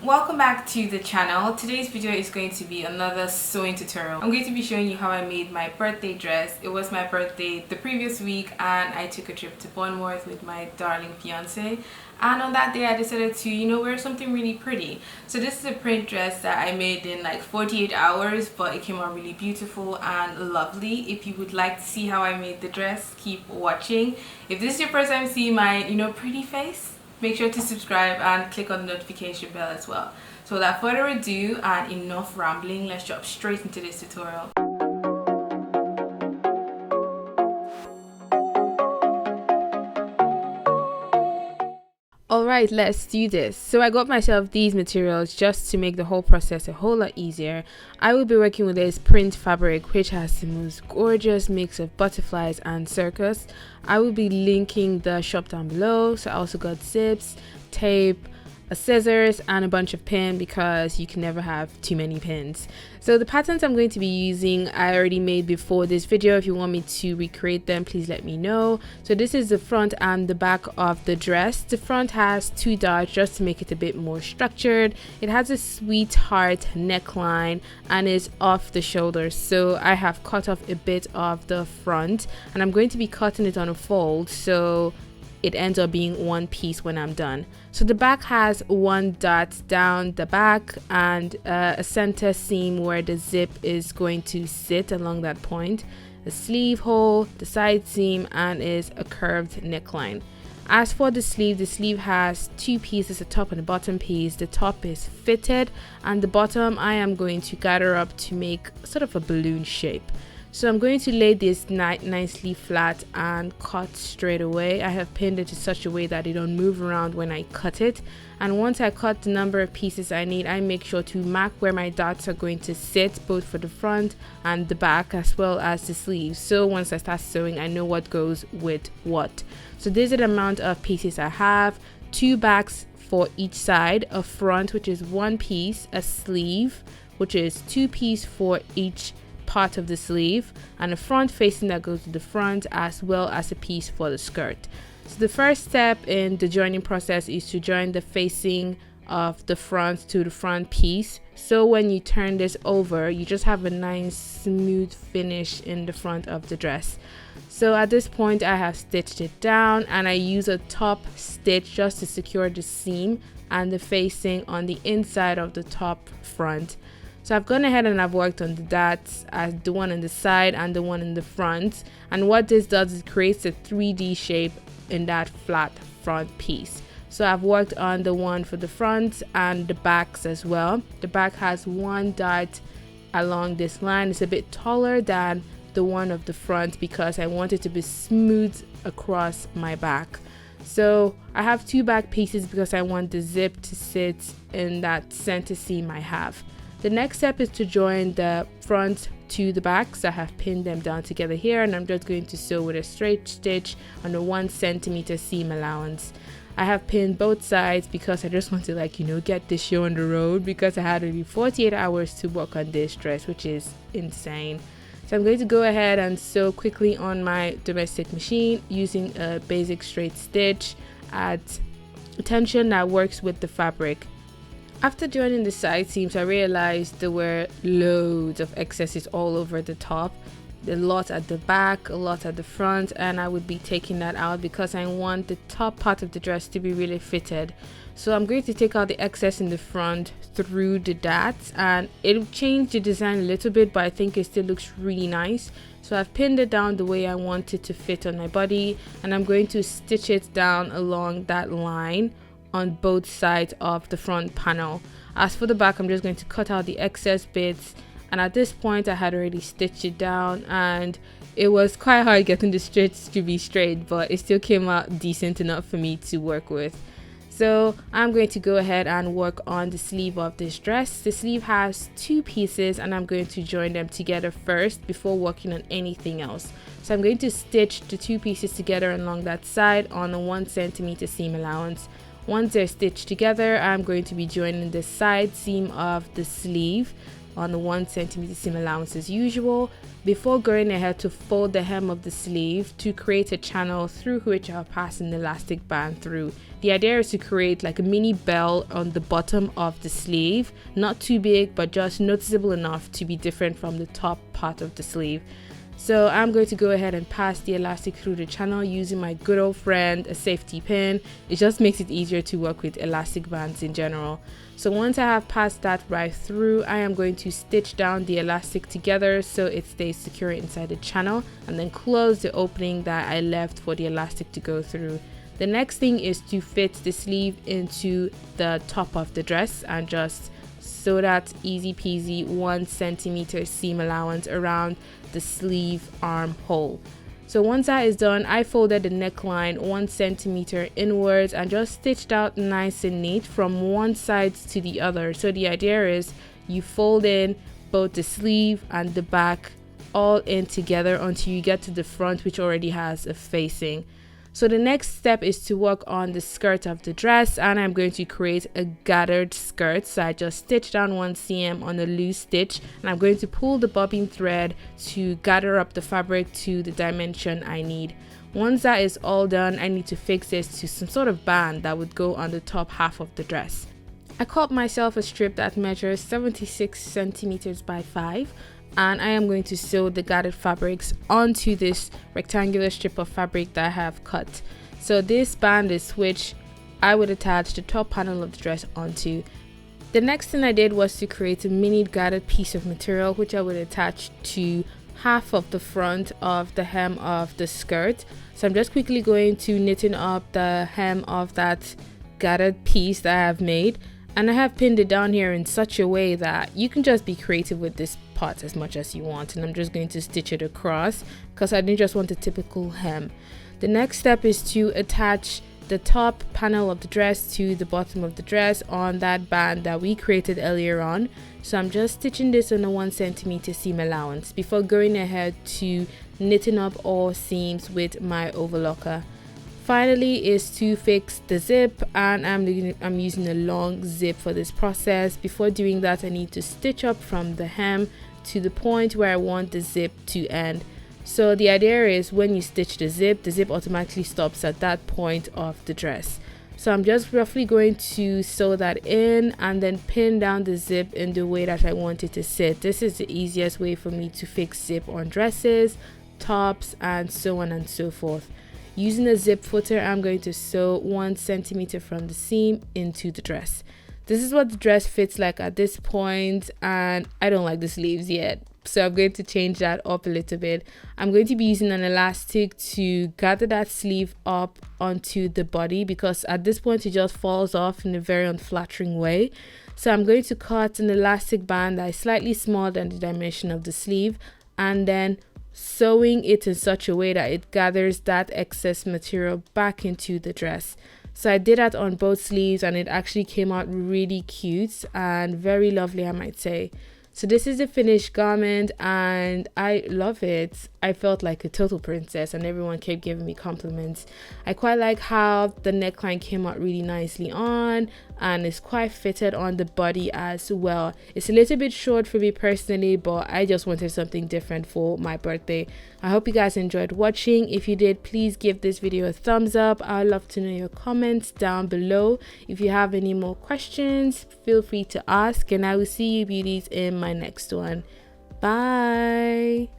Welcome back to the channel. Today's video is going to be another sewing tutorial. I'm going to be showing you how I made my birthday dress. It was my birthday the previous week and I took a trip to Bournemouth with my darling fiance, and on that day I decided to wear something really pretty. So this is a print dress that I made in like 48 hours, but it came out really beautiful and lovely. If you would like to see how I made the dress, keep watching. If this is your first time seeing my pretty face, make sure to subscribe and click on the notification bell as well. So without further ado and enough rambling, let's jump straight into this tutorial. Alright, let's do this. So I got myself these materials just to make the whole process a whole lot easier. I will be working with this print fabric which has the most gorgeous mix of butterflies and circus. I will be linking the shop down below. So I also got zips, tape, scissors and a bunch of pins because you can never have too many pins. So the patterns I'm going to be using I already made before this video. If you want me to recreate them, please let me know. So this is the front and the back of the dress. The front has two dots just to make it a bit more structured. It has a sweetheart neckline and is off the shoulders, so I have cut off a bit of the front and I'm going to be cutting it on a fold so it ends up being one piece when I'm done. So the back has one dot down the back and a center seam where the zip is going to sit along that point, a sleeve hole, the side seam, and is a curved neckline. As for the sleeve has two pieces, a top and a bottom piece. The top is fitted and the bottom I am going to gather up to make sort of a balloon shape. So I'm going to lay this nicely flat and cut straight away. I have pinned it in such a way that it don't move around when I cut it. And once I cut the number of pieces I need, I make sure to mark where my dots are going to sit, both for the front and the back as well as the sleeves. So once I start sewing, I know what goes with what. So this is the amount of pieces I have. Two backs for each side, a front which is one piece, a sleeve which is two pieces for each part of the sleeve, and a front facing that goes to the front, as well as a piece for the skirt. So the first step in the joining process is to join the facing of the front to the front piece. So when you turn this over, you just have a nice smooth finish in the front of the dress. So at this point I have stitched it down and I use a top stitch just to secure the seam and the facing on the inside of the top front. So I've gone ahead and I've worked on the dots as the one on the side and the one in the front, and what this does is creates a 3D shape in that flat front piece. So I've worked on the one for the front and the backs as well. The back has one dot along this line. It's a bit taller than the one of the front because I want it to be smooth across my back. So I have two back pieces because I want the zip to sit in that center seam I have. The next step is to join the front to the back. So I have pinned them down together here and I'm just going to sew with a straight stitch on a 1 centimeter seam allowance. I have pinned both sides because I just want to get this show on the road, because I had only 48 hours to work on this dress, which is insane. So I'm going to go ahead and sew quickly on my domestic machine using a basic straight stitch at a tension that works with the fabric. After joining the side seams, I realized there were loads of excesses all over the top. A lot at the back, a lot at the front, and I would be taking that out because I want the top part of the dress to be really fitted. So I'm going to take out the excess in the front through the dots, and it'll change the design a little bit, but I think it still looks really nice. So I've pinned it down the way I want it to fit on my body, and I'm going to stitch it down along that line on both sides of the front panel. As for the back, I'm just going to cut out the excess bits, and at this point I had already stitched it down and it was quite hard getting the stitch to be straight, but it still came out decent enough for me to work with. So I'm going to go ahead and work on the sleeve of this dress. The sleeve has two pieces and I'm going to join them together first before working on anything else. So I'm going to stitch the two pieces together along that side on a 1 centimeter seam allowance. Once they're stitched together, I'm going to be joining the side seam of the sleeve on the 1 centimeter seam allowance as usual, before going ahead to fold the hem of the sleeve to create a channel through which I'll pass an elastic band through. The idea is to create like a mini bell on the bottom of the sleeve, not too big but just noticeable enough to be different from the top part of the sleeve. So I'm going to go ahead and pass the elastic through the channel using my good old friend, a safety pin. It just makes it easier to work with elastic bands in general. So once I have passed that right through, I am going to stitch down the elastic together so it stays secure inside the channel, and then close the opening that I left for the elastic to go through. The next thing is to fit the sleeve into the top of the dress and just sew that easy peasy 1 centimeter seam allowance around the sleeve armhole. So once that is done, I folded the neckline 1 centimeter inwards and just stitched out nice and neat from one side to the other. So the idea is you fold in both the sleeve and the back all in together until you get to the front, which already has a facing. So the next step is to work on the skirt of the dress, and I'm going to create a gathered skirt. So I just stitch down 1 cm on a loose stitch, and I'm going to pull the bobbin thread to gather up the fabric to the dimension I need. Once that is all done, I need to fix this to some sort of band that would go on the top half of the dress. I cut myself a strip that measures 76 centimeters by 5. And I am going to sew the gathered fabrics onto this rectangular strip of fabric that I have cut. So this band is which I would attach the top panel of the dress onto. The next thing I did was to create a mini gathered piece of material which I would attach to half of the front of the hem of the skirt. So I'm just quickly going to knitting up the hem of that gathered piece that I have made. And I have pinned it down here in such a way that you can just be creative with this part as much as you want. And I'm just going to stitch it across because I didn't just want a typical hem. The next step is to attach the top panel of the dress to the bottom of the dress on that band that we created earlier on. So I'm just stitching this on a 1 centimeter seam allowance before going ahead to knitting up all seams with my overlocker. Finally is to fix the zip, and I'm using a long zip for this process. Before doing that, I need to stitch up from the hem to the point where I want the zip to end. So the idea is when you stitch the zip automatically stops at that point of the dress. So I'm just roughly going to sew that in and then pin down the zip in the way that I want it to sit. This is the easiest way for me to fix zip on dresses, tops, and so on and so forth. Using a zip footer, I'm going to sew 1 centimeter from the seam into the dress. This is what the dress fits like at this point, and I don't like the sleeves yet, so I'm going to change that up a little bit. I'm going to be using an elastic to gather that sleeve up onto the body because at this point it just falls off in a very unflattering way. So I'm going to cut an elastic band that is slightly smaller than the dimension of the sleeve and then sewing it in such a way that it gathers that excess material back into the dress. So I did that on both sleeves and it actually came out really cute and very lovely, I might say. So this is the finished garment and I love it. I felt like a total princess and everyone kept giving me compliments. I quite like how the neckline came out really nicely on and it's quite fitted on the body as well. It's a little bit short for me personally, but I just wanted something different for my birthday. I hope you guys enjoyed watching. If you did, please give this video a thumbs up. I'd love to know your comments down below. If you have any more questions, feel free to ask and I will see you beauties in my next one. Bye.